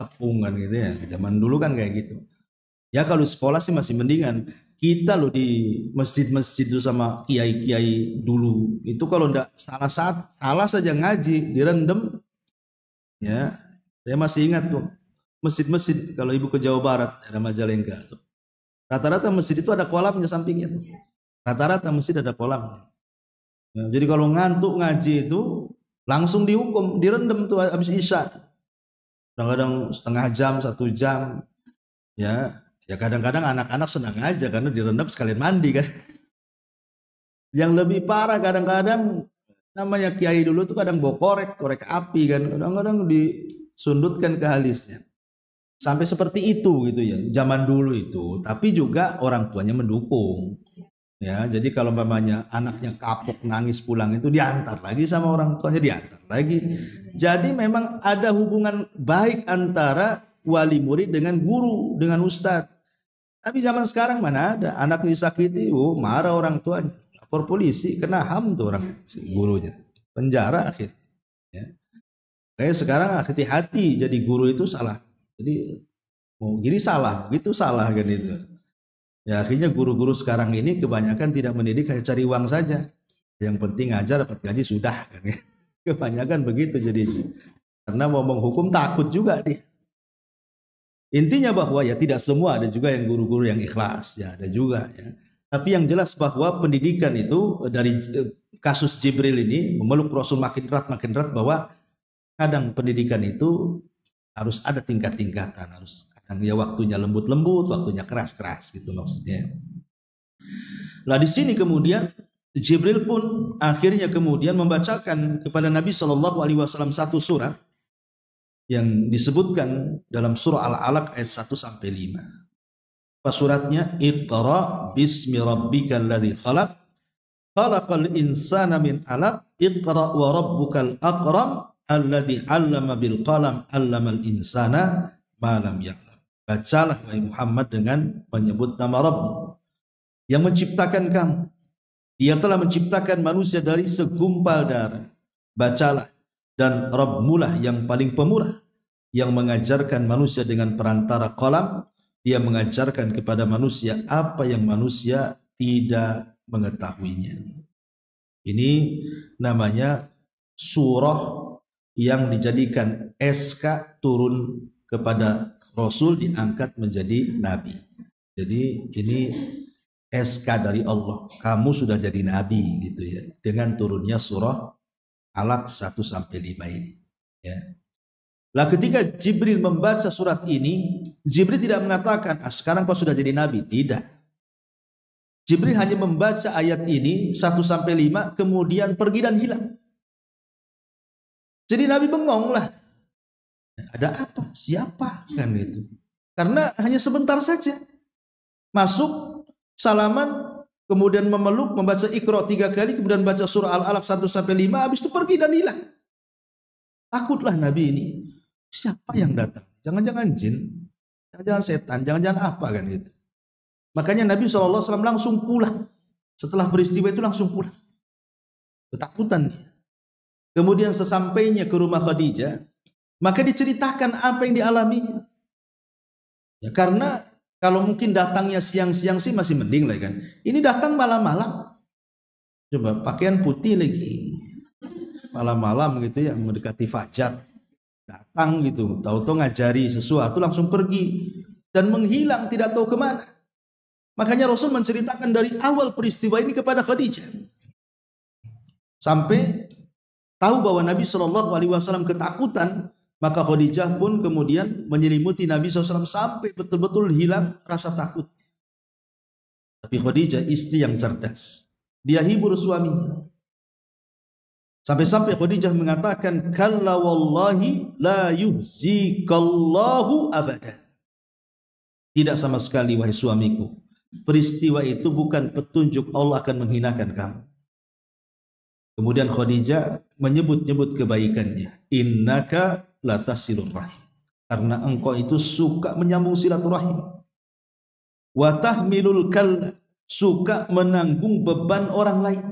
A: tepungan gitu ya. Zaman dulu kan kayak gitu. Ya kalau sekolah sih masih mendingan. Kita loh di masjid-masjid itu sama kiai-kiai dulu, itu kalau ndak salah saja ngaji direndam. Ya, saya masih ingat tuh masjid-masjid kalau ibu ke Jawa Barat, daerah Majalengka tuh. Rata-rata masjid itu ada kolamnya sampingnya tuh. Rata-rata masjid ada kolamnya. Ya, jadi kalau ngantuk ngaji itu langsung dihukum, direndam tuh habis isya. Kadang-kadang setengah jam, 1 jam. Ya kadang-kadang anak-anak senang aja karena direndam sekalian mandi kan. Yang lebih parah kadang-kadang, namanya kiai dulu tuh kadang bawa korek api kan, kadang-kadang disundutkan ke alisnya. Sampai seperti itu gitu ya, zaman dulu itu. Tapi juga orang tuanya mendukung. Ya, jadi kalau mamanya anaknya kapok nangis pulang itu diantar lagi sama orang tuanya, diantar lagi. Jadi memang ada hubungan baik antara wali murid dengan guru, dengan ustadz. Tapi zaman sekarang mana ada, anak disakiti, marah orang tuanya. Lapor polisi, kena HAM tuh orang gurunya, penjara akhirnya. Ya. Kayak sekarang hati-hati jadi guru itu salah. Jadi mau gini salah, begitu salah kan itu. Ya akhirnya guru-guru sekarang ini kebanyakan tidak mendidik, hanya cari uang saja. Yang penting ngajar dapat gaji sudah kan. Kebanyakan begitu jadinya. Karena mau menghukum takut juga dia. Intinya bahwa ya tidak semua, ada juga yang guru-guru yang ikhlas, ya ada juga ya. Tapi yang jelas bahwa pendidikan itu dari kasus Jibril ini memeluk Rasul makin erat bahwa kadang pendidikan itu harus ada tingkat-tingkatan, harus kadang ya waktunya lembut-lembut, waktunya keras-keras gitu maksudnya. Nah di sini kemudian Jibril pun akhirnya kemudian membacakan kepada Nabi Shallallahu Alaihi Wasallam satu surat yang disebutkan dalam surah Al-Alaq ayat 1 sampai 5. Suratnya Iqra bismi rabbikal ladzi khalaq khalaqal insana min 'alaq iqra wa rabbukal akram alladzi 'allama bil qalam 'allamal insana ma lam ya'lam. Bacalah wahai Muhammad dengan menyebut nama Rabbmu yang menciptakan kamu. Dia telah menciptakan manusia dari segumpal darah. Bacalah, dan Rabbmu lah yang paling pemurah, yang mengajarkan manusia dengan perantara qalam. Dia mengajarkan kepada manusia apa yang manusia tidak mengetahuinya. Ini namanya surah yang dijadikan SK turun kepada Rasul diangkat menjadi Nabi. Jadi ini SK dari Allah, kamu sudah jadi Nabi gitu ya, dengan turunnya surah Alaq 1-5 ini ya. Lah ketika Jibril membaca surat ini, Jibril tidak mengatakan, sekarang kau sudah jadi Nabi. Tidak. Jibril hanya membaca ayat ini 1-5, kemudian pergi dan hilang. Jadi Nabi bengong lah. Ada apa? Siapa? Kan gitu. Karena hanya sebentar saja. Masuk, salaman, kemudian memeluk, membaca Iqra 3 kali, kemudian baca surah Al-Alaq 1-5, habis itu pergi dan hilang. Takutlah Nabi ini. Siapa yang datang? Jangan-jangan jin, jangan-jangan setan, jangan-jangan apa kan gitu. Makanya Nabi SAW langsung pulang. Setelah peristiwa itu langsung pulang. Ketakutan dia. Kemudian sesampainya ke rumah Khadijah, maka diceritakan apa yang dialaminya. Ya, karena kalau mungkin datangnya siang-siang sih masih mending lah kan. Ini datang malam-malam. Coba pakaian putih lagi. Malam-malam gitu ya, mendekati fajar. Datang gitu, tahu-tahu ngajari sesuatu langsung pergi dan menghilang tidak tahu kemana. Makanya Rasul menceritakan dari awal peristiwa ini kepada Khadijah sampai tahu bahwa Nabi SAW ketakutan, maka Khadijah pun kemudian menyelimuti Nabi SAW sampai betul-betul hilang rasa takut. Tapi Khadijah istri yang cerdas, dia hibur suaminya. Sampai-sampai Khadijah mengatakan, kalla wallahi la yuhzikallahu abada. Tidak sama sekali wahai suamiku, peristiwa itu bukan petunjuk Allah akan menghinakan kamu. Kemudian Khadijah menyebut-nyebut kebaikannya. Innaka latasilur rahim. Karena engkau itu suka menyambung silaturahim. Wa tahmilul kalla, suka menanggung beban orang lain.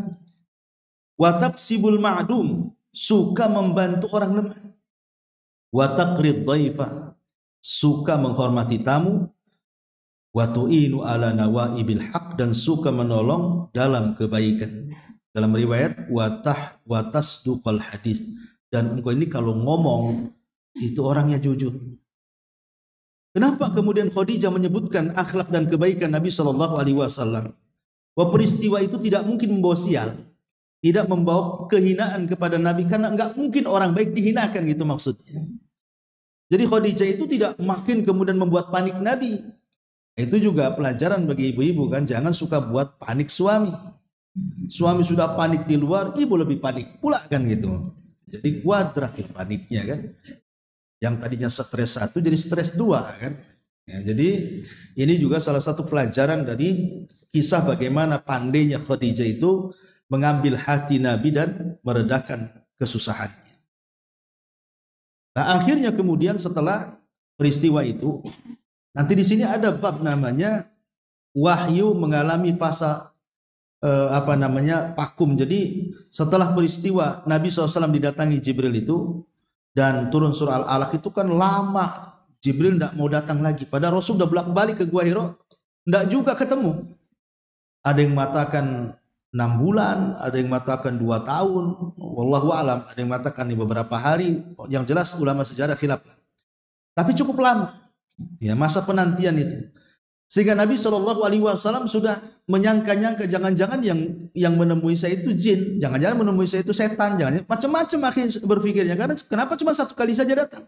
A: Wa taqsibul ma'dum, suka membantu orang lemah. Wa taqrid dhaifa, suka menghormati tamu. Wa tu'inu ala nawaibil haq, dan suka menolong dalam kebaikan. Dalam riwayat wa tasduqal hadis, dan engkau ini kalau ngomong itu orangnya jujur. Kenapa kemudian Khadijah menyebutkan akhlak dan kebaikan Nabi SAW? Bahwa peristiwa itu tidak mungkin membawa sial, tidak membawa kehinaan kepada Nabi, karena enggak mungkin orang baik dihinakan gitu maksudnya. Jadi Khadijah itu tidak makin kemudian membuat panik Nabi. Itu juga pelajaran bagi ibu-ibu kan, jangan suka buat panik suami. Suami sudah panik di luar, ibu lebih panik pula kan gitu. Jadi kuadrat paniknya kan. Yang tadinya stres 1 jadi stres 2 kan. Ya, jadi ini juga salah satu pelajaran dari kisah bagaimana pandainya Khadijah itu mengambil hati Nabi dan meredakan kesusahannya. Nah, akhirnya kemudian setelah peristiwa itu, nanti di sini ada bab namanya wahyu mengalami fase vakum. Jadi setelah peristiwa Nabi SAW didatangi Jibril itu dan turun surah Al-Alaq itu kan lama. Jibril tidak mau datang lagi. Padahal Rasul sudah bolak-balik ke Gua Hira, tidak juga ketemu. Ada yang mengatakan 6 bulan, ada yang mengatakan 2 tahun, wallahu alam, ada yang mengatakan beberapa hari. Yang jelas ulama sejarah khilaf. Tapi cukup lama, ya, masa penantian itu. Sehingga Nabi SAW sudah menyangka-nyangka, jangan-jangan yang menemui saya itu jin, jangan-jangan menemui saya itu setan, jangan macam-macam akhirnya berpikirnya. Karena kenapa cuma 1 kali saja datang?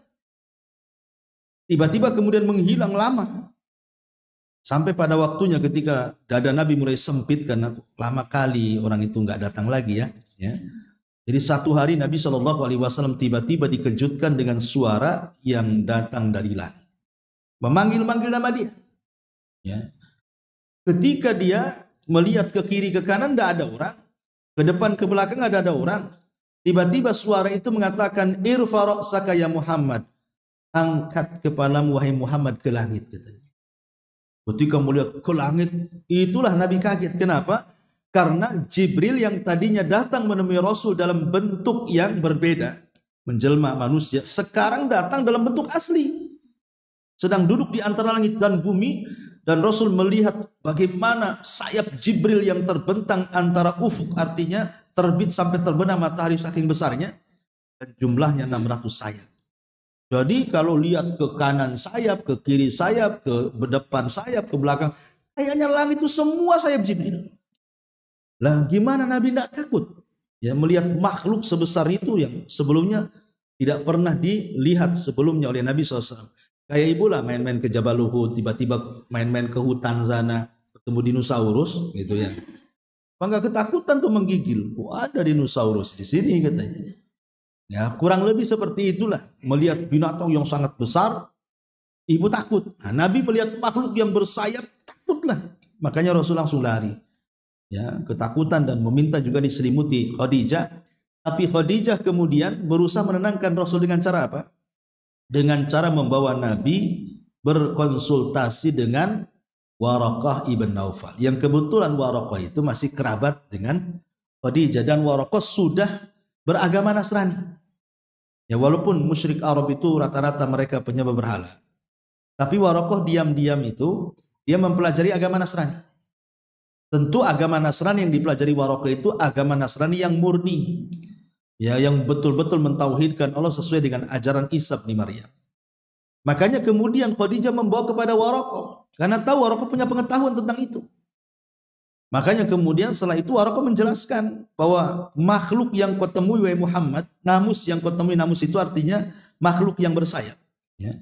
A: Tiba-tiba kemudian menghilang lama. Sampai pada waktunya ketika dada Nabi mulai sempit karena lama kali orang itu nggak datang lagi ya. Jadi 1 hari Nabi SAW tiba-tiba dikejutkan dengan suara yang datang dari langit, memanggil-manggil nama dia. Ya. Ketika dia melihat ke kiri ke kanan tidak ada orang, ke depan ke belakang tidak ada orang. Tiba-tiba suara itu mengatakan, irfa ra'saka ya Muhammad, angkat kepalamu wahai Muhammad ke langit, katanya. Ketika melihat ke langit, itulah Nabi kaget. Kenapa? Karena Jibril yang tadinya datang menemui Rasul dalam bentuk yang berbeda, menjelma manusia, sekarang datang dalam bentuk asli. Sedang duduk di antara langit dan bumi, dan Rasul melihat bagaimana sayap Jibril yang terbentang antara ufuk, artinya terbit sampai terbenam matahari saking besarnya, dan jumlahnya 600 sayap. Jadi kalau lihat ke kanan sayap, ke kiri sayap, ke depan sayap, ke belakang, kayaknya langit itu semua sayap Jibril. Lah gimana Nabi tidak takut? Ya melihat makhluk sebesar itu yang sebelumnya tidak pernah dilihat sebelumnya oleh Nabi SAW. Kayak ibu lah main-main ke Jabal Uhud, tiba-tiba main-main ke hutan sana, ketemu dinosaurus gitu ya. Bangga ketakutan tuh menggigil. Oh, ada dinosaurus di sini katanya. Ya, kurang lebih seperti itulah. Melihat binatang yang sangat besar, ibu takut. Nah, Nabi melihat makhluk yang bersayap, takutlah. Makanya Rasul langsung lari. Ya, ketakutan dan meminta juga diselimuti Khadijah. Tapi Khadijah kemudian berusaha menenangkan Rasul dengan cara apa? Dengan cara membawa Nabi berkonsultasi dengan Waraqah ibn Naufal. Yang kebetulan Waraqah itu masih kerabat dengan Khadijah. Dan Waraqah sudah beragama Nasrani. Ya, walaupun musyrik Arab itu rata-rata mereka penyembah berhala. Tapi Waraqah diam-diam itu dia mempelajari agama Nasrani. Tentu agama Nasrani yang dipelajari Waraqah itu agama Nasrani yang murni. Ya, yang betul-betul mentauhidkan Allah sesuai dengan ajaran Isa bin Maryam. Makanya kemudian Khadijah membawa kepada Waraqah karena tahu Waraqah punya pengetahuan tentang itu. Makanya kemudian setelah itu Waraqah menjelaskan bahwa makhluk yang kau temui wahai Muhammad, namus yang kau temui, namus itu artinya makhluk yang bersayap. Ya.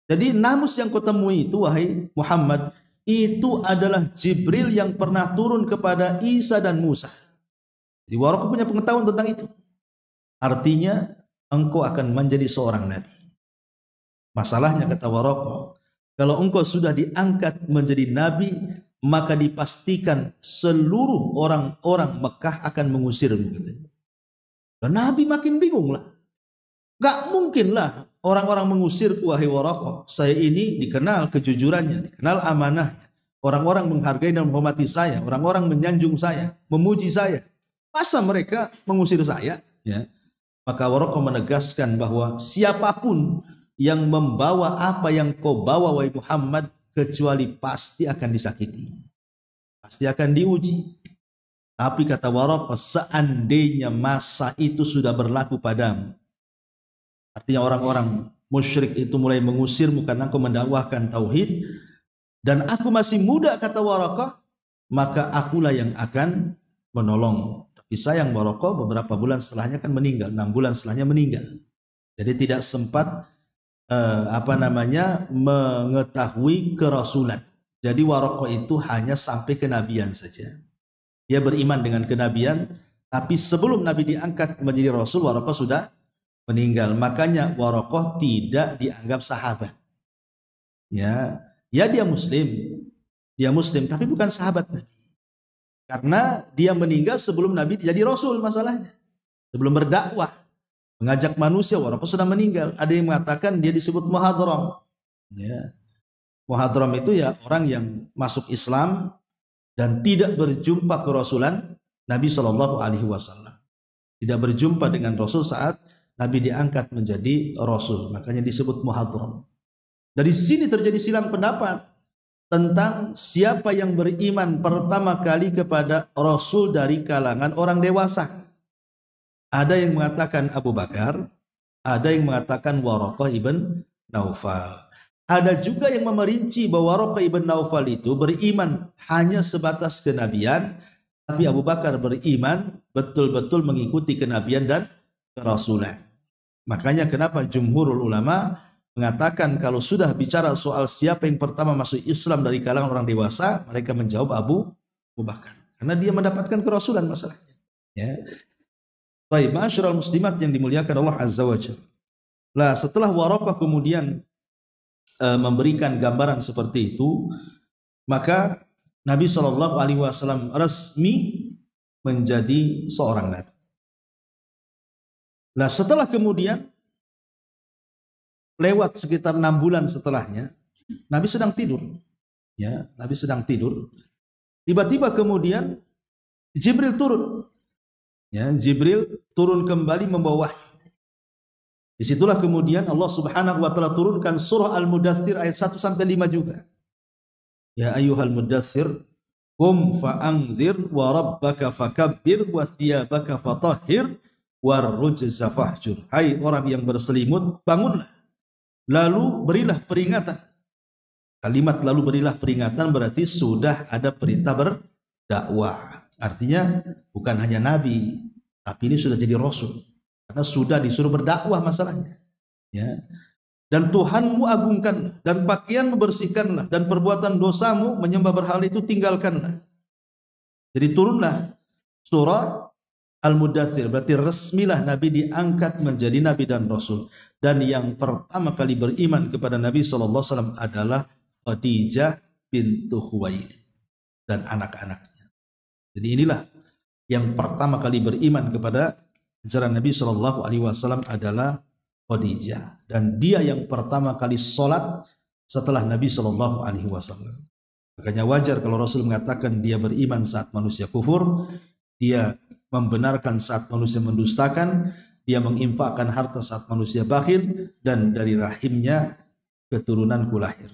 A: Jadi namus yang kau temui itu wahai Muhammad itu adalah Jibril yang pernah turun kepada Isa dan Musa. Jadi Waraqah punya pengetahuan tentang itu. Artinya engkau akan menjadi seorang nabi. Masalahnya kata Waraqah, kalau engkau sudah diangkat menjadi nabi, maka dipastikan seluruh orang-orang Mekah akan mengusirmu. Dan Nabi makin bingung lah. Gak mungkin lah orang-orang mengusirku wahai Waraqah. Saya ini dikenal kejujurannya, dikenal amanahnya. Orang-orang menghargai dan menghormati saya. Orang-orang menyanjung saya, memuji saya. Masa mereka mengusir saya? Ya. Maka Waraqah menegaskan bahwa siapapun yang membawa apa yang kau bawa wahai Muhammad, kecuali pasti akan disakiti, pasti akan diuji. Tapi kata Waraqah, seandainya masa itu sudah berlaku padamu, artinya orang-orang musyrik itu mulai mengusirmu karena engkau mendakwahkan tauhid, dan aku masih muda kata Waraqah, maka akulah yang akan menolongmu. Tapi sayang Waraqah beberapa bulan setelahnya kan meninggal, 6 bulan setelahnya meninggal. Jadi tidak sempat mengetahui kerasulan. Jadi Waraqah itu hanya sampai kenabian saja. Dia beriman dengan kenabian, tapi sebelum Nabi diangkat menjadi Rasul, Waraqah sudah meninggal. Makanya Waraqah tidak dianggap sahabat. Ya, dia Muslim, tapi bukan sahabat Nabi. Karena dia meninggal sebelum Nabi jadi Rasul masalahnya. Sebelum berdakwah. Mengajak manusia, Waraqah sudah meninggal. Ada yang mengatakan dia disebut muhadram. Ya. Muhadram itu ya orang yang masuk Islam dan tidak berjumpa kerasulan Nabi SAW. Tidak berjumpa dengan Rasul saat Nabi diangkat menjadi Rasul. Makanya disebut muhadram. Dari sini terjadi silang pendapat tentang siapa yang beriman pertama kali kepada Rasul dari kalangan orang dewasa. Ada yang mengatakan Abu Bakar, ada yang mengatakan Waraqah ibn Naufal. Ada juga yang memerinci bahwa Waraqah ibn Naufal itu beriman hanya sebatas kenabian, tapi Abu Bakar beriman betul-betul mengikuti kenabian dan kerasulan. Makanya kenapa jumhurul ulama mengatakan kalau sudah bicara soal siapa yang pertama masuk Islam dari kalangan orang dewasa, mereka menjawab Abu Bakar. Karena dia mendapatkan kerasulan masalahnya. Ya. Baik, ma'asyiral muslimat yang dimuliakan Allah Azza wa Jalla. Lah, setelah Waraqah kemudian memberikan gambaran seperti itu, maka Nabi SAW resmi menjadi seorang nabi. Nah, setelah kemudian lewat sekitar 6 bulan setelahnya, Nabi sedang tidur. Ya, Nabi sedang tidur. Tiba-tiba kemudian Jibril turun. Ya, Jibril turun kembali membawa wahyu. Disitulah kemudian Allah Subhanahu wa taala turunkan surah Al-Mudaththir ayat 1 sampai 5 juga. Ya ayyuhal mudaththir qum fa'anzir wa rabbaka fakabbir wa thiyabaka fatahhir war rujza fahjur. Hai orang yang berselimut, bangunlah lalu berilah peringatan. Kalimat lalu berilah peringatan berarti sudah ada perintah berdakwah. Artinya bukan hanya nabi, tapi ini sudah jadi rasul. Karena sudah disuruh berdakwah masalahnya. Ya. Dan Tuhanmu agungkanlah, dan pakaianmu bersihkanlah, dan perbuatan dosamu menyembah berhala itu tinggalkanlah. Jadi turunlah surah Al-Mudaththir, berarti resmilah Nabi diangkat menjadi Nabi dan Rasul. Dan yang pertama kali beriman kepada Nabi SAW adalah Khadijah bintu Khuwailid dan anak-anaknya. Jadi inilah yang pertama kali beriman kepada ajaran Nabi SAW adalah Khadijah. Dan dia yang pertama kali sholat setelah Nabi SAW. Makanya wajar kalau Rasul mengatakan dia beriman saat manusia kufur, dia membenarkan saat manusia mendustakan, dia menginfakkan harta saat manusia bakhil, dan dari rahimnya keturunanku lahir.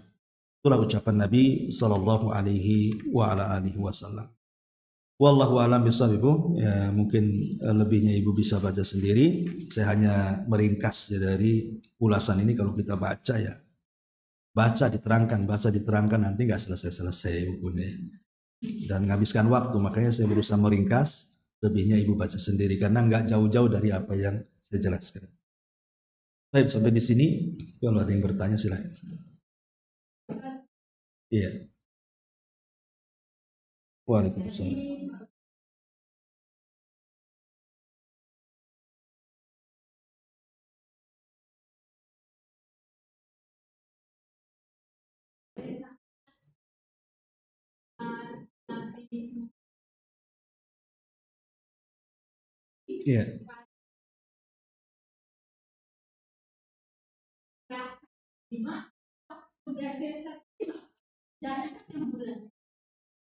A: Itulah ucapan Nabi sallallahu alaihi wa ala alihi wasallam. Wallahu a'lam bishawab, Ibu. Ya, mungkin lebihnya Ibu bisa baca sendiri. Saya hanya meringkas ya dari ulasan ini. Kalau kita baca ya, baca diterangkan nanti nggak selesai bukunya. Dan menghabiskan waktu, makanya saya berusaha meringkas. Lebihnya Ibu baca sendiri karena nggak jauh-jauh dari apa yang saya jelaskan. Baik, sampai di sini. Kalau ada yang bertanya silahkan. Iya. Waalaikumsalam. Iya.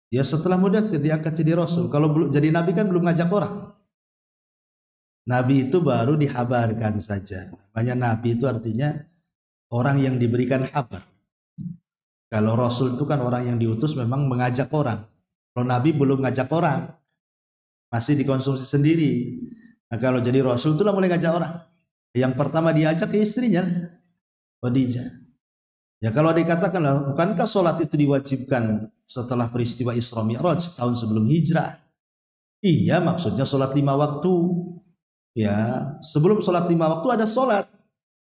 A: Ya setelah Mudaththir diangkat jadi Rasul. Kalau belum jadi Nabi kan belum ngajak orang. Nabi itu baru dihabarkan saja. Namanya Nabi itu artinya orang yang diberikan kabar. Kalau Rasul itu kan orang yang diutus memang mengajak orang. Kalau Nabi belum ngajak orang, masih dikonsumsi sendiri. Nah kalau jadi Rasul itulah mulai ngajak orang. Yang pertama diajak ke istrinya, Khadijah. Ya kalau dikatakan, bukankah sholat itu diwajibkan setelah peristiwa Isra Mi'raj tahun sebelum hijrah? Iya, maksudnya sholat 5 waktu. Ya, sebelum sholat 5 waktu ada sholat.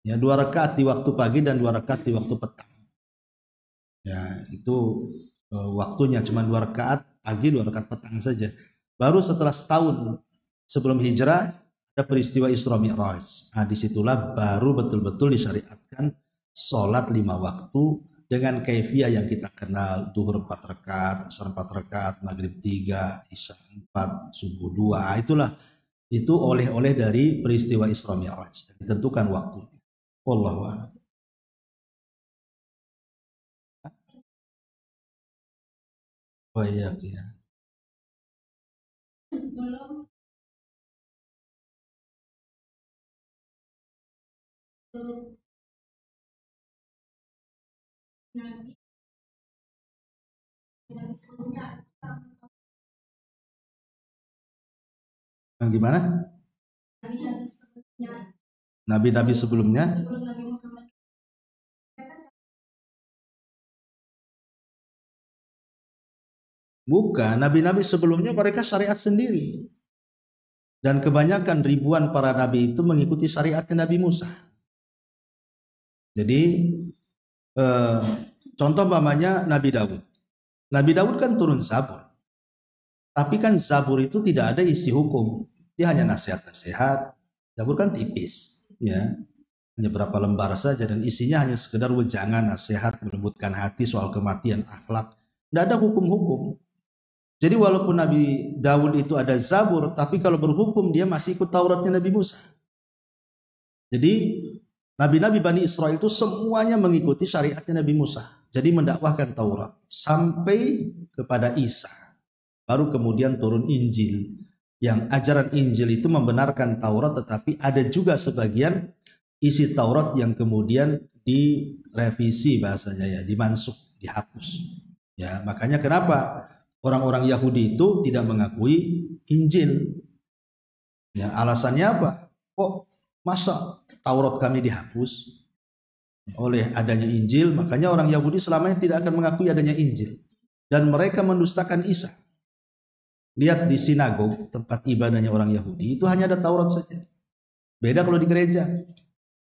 A: Ya, 2 rakaat di waktu pagi dan 2 rakaat di waktu petang. Ya, itu waktunya cuma 2 rakaat pagi, 2 rakaat petang saja. Baru setelah setahun sebelum hijrah ada peristiwa Isra Mi'raj. Nah, disitulah baru betul-betul disyariatkan sholat 5 waktu dengan kaifiyah yang kita kenal, duhur 4 rakaat, asar 4 rakaat, maghrib 3, isya 4, subuh 2. Itulah itu oleh-oleh dari peristiwa Isra Mi'raj. Ditentukan waktunya. Wallahu a'lam. Oh iya, iya. Nah, gimana? Nabi-nabi sebelumnya? Bukan, nabi-nabi sebelumnya mereka syariat sendiri. Dan kebanyakan ribuan para nabi itu mengikuti syariatnya Nabi Musa. Jadi contoh umpamanya Nabi Daud. Nabi Daud kan turun Zabur. Tapi kan Zabur itu tidak ada isi hukum. Dia hanya nasihat-nasihat. Zabur kan tipis, ya. Hanya berapa lembar saja dan isinya hanya sekedar wejangan, nasihat, melembutkan hati soal kematian, akhlak. Tidak ada hukum-hukum. Jadi walaupun Nabi Daud itu ada Zabur, tapi kalau berhukum dia masih ikut Tauratnya Nabi Musa. Jadi Nabi-Nabi Bani Israel itu semuanya mengikuti syariatnya Nabi Musa. Jadi mendakwahkan Taurat sampai kepada Isa. Baru kemudian turun Injil. Yang ajaran Injil itu membenarkan Taurat, tetapi ada juga sebagian isi Taurat yang kemudian direvisi bahasanya, ya, dimansuk, dihapus. Ya, makanya kenapa orang-orang Yahudi itu tidak mengakui Injil? Ya, alasannya apa? Kok masa Taurat kami dihapus? oleh adanya Injil. Makanya orang Yahudi selamanya tidak akan mengakui adanya Injil, dan mereka mendustakan Isa. Lihat di sinagog, tempat ibadahnya orang Yahudi, itu hanya ada Taurat saja. Beda kalau di gereja,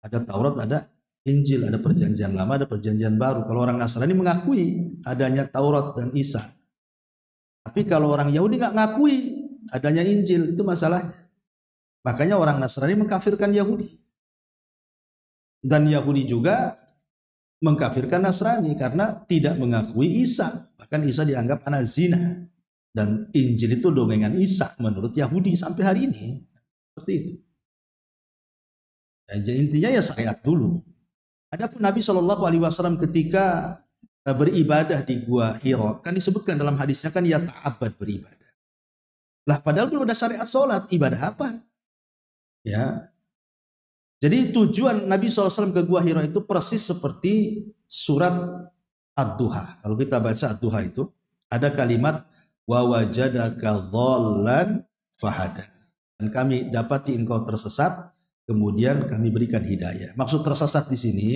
A: ada Taurat, ada Injil, ada perjanjian lama, ada perjanjian baru. Kalau orang Nasrani mengakui adanya Taurat dan Isa, tapi kalau orang Yahudi nggak ngakui adanya Injil, itu masalahnya. Makanya orang Nasrani mengkafirkan Yahudi, dan Yahudi juga mengkafirkan Nasrani karena tidak mengakui Isa. Bahkan Isa dianggap anak zina, dan Injil itu dongengan Isa menurut Yahudi sampai hari ini. Seperti itu. Jadi intinya ya syariat dulu. Adapun Nabi SAW ketika beribadah di Gua Hira, kan disebutkan dalam hadisnya kan ya ta'abbad beribadah. Lah padahal belum ada syariat sholat, ibadah apa? Ya. Jadi tujuan Nabi SAW ke Gua Hira itu persis seperti surat Ad-Duha. Kalau kita baca Ad-Duha itu ada kalimat wa wajadaka dhallan fahada. Dan kami dapati engkau tersesat, kemudian kami berikan hidayah. Maksud tersesat di sini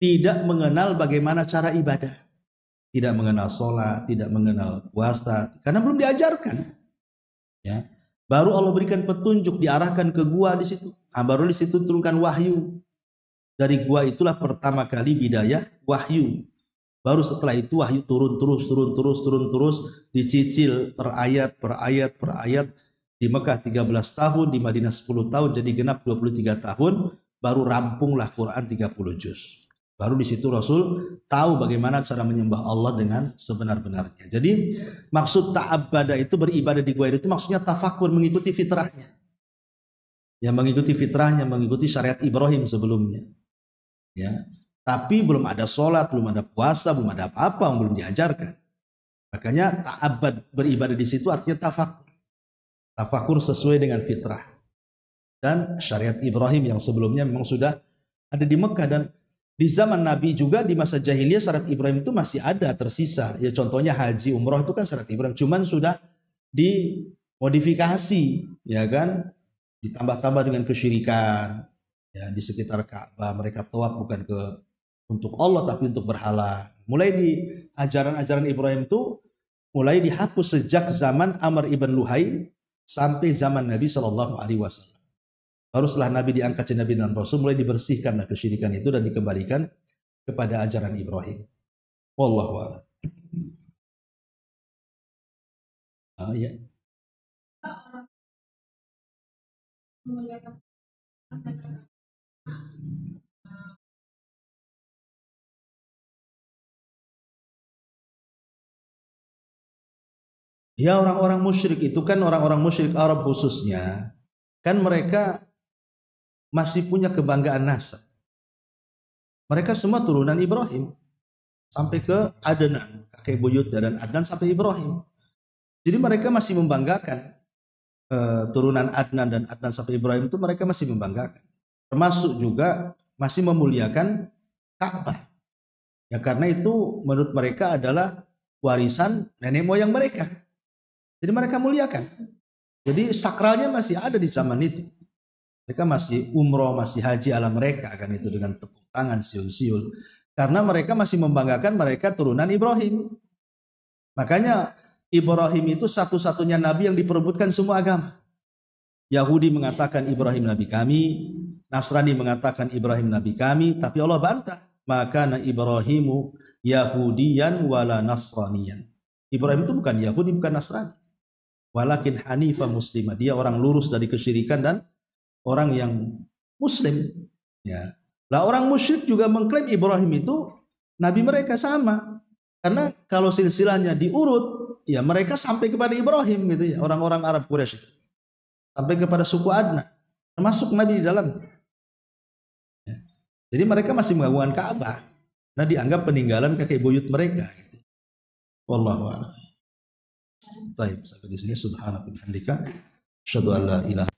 A: tidak mengenal bagaimana cara ibadah, tidak mengenal sholat, tidak mengenal puasa, karena belum diajarkan. Ya, baru Allah berikan petunjuk, diarahkan ke gua di situ. Baru di situ turunkan wahyu. Dari gua itulah pertama kali bidayah wahyu. Baru setelah itu wahyu turun terus, dicicil per ayat. Di Mekah 13 tahun, di Madinah 10 tahun, jadi genap 23 tahun, baru rampunglah Quran 30 juz. Baru di situ Rasul tahu bagaimana cara menyembah Allah dengan sebenar-benarnya. Jadi maksud ta'abbada itu beribadah di gua itu maksudnya tafakur, mengikuti fitrahnya. Ya, mengikuti fitrahnya, mengikuti syariat Ibrahim sebelumnya. Ya, tapi belum ada sholat, belum ada puasa, belum ada apa-apa, belum diajarkan. Makanya ta'abbad beribadah di situ artinya tafakur. Tafakur sesuai dengan fitrah dan syariat Ibrahim yang sebelumnya memang sudah ada di Mekah. Dan di zaman Nabi juga di masa jahiliyah syariat Ibrahim itu masih ada tersisa. Ya contohnya haji, umroh itu kan syariat Ibrahim, cuman sudah dimodifikasi, ya kan, ditambah-tambah dengan kesyirikan. Ya, di sekitar Ka'bah mereka tawaf bukan untuk Allah tapi untuk berhala. Mulai di ajaran-ajaran Ibrahim itu mulai dihapus sejak zaman Amr ibn Luhai sampai zaman Nabi SAW. Baru setelah Nabi diangkat jadi Nabi dan Rasul, mulai dibersihkan kesyirikan itu dan dikembalikan kepada ajaran Ibrahim. Wallahu a'lam. Ya. Ya, orang-orang musyrik itu kan, orang-orang musyrik Arab khususnya, kan mereka masih punya kebanggaan nasab. Mereka semua turunan Ibrahim sampai ke Adnan, kakek buyutnya, dan Adnan sampai Ibrahim. Jadi mereka masih membanggakan turunan Adnan, dan Adnan sampai Ibrahim itu mereka masih membanggakan. Termasuk juga masih memuliakan Ka'bah. Ya karena itu menurut mereka adalah warisan nenek moyang mereka. Jadi mereka muliakan. Jadi sakralnya masih ada di zaman itu. Mereka masih umroh, masih haji ala mereka kan itu dengan tepuk tangan siul-siul. Karena mereka masih membanggakan mereka turunan Ibrahim. Makanya Ibrahim itu satu-satunya nabi yang diperebutkan semua agama. Yahudi mengatakan Ibrahim nabi kami, Nasrani mengatakan Ibrahim nabi kami, tapi Allah bantah. Maka na Ibrahimu Yahudiyan wala Nasraniyan. Ibrahim itu bukan Yahudi, bukan Nasrani. Walakin Hanifah muslimah. Dia orang lurus dari kesyirikan dan orang yang muslim. Ya. Lah orang musyrik juga mengklaim Ibrahim itu nabi mereka sama. Karena kalau silsilahnya diurut, ya mereka sampai kepada Ibrahim gitu ya, orang-orang Arab Quraisy itu. Sampai kepada suku Adnan. Termasuk nabi di dalamnya. Ya. Jadi mereka masih mengagungkan Ka'bah. Nah dianggap peninggalan kakek buyut mereka gitu. Wallahu a'lam. Baik, sampai di sini subhanaka wa bihamdika asyhadu an la ilaha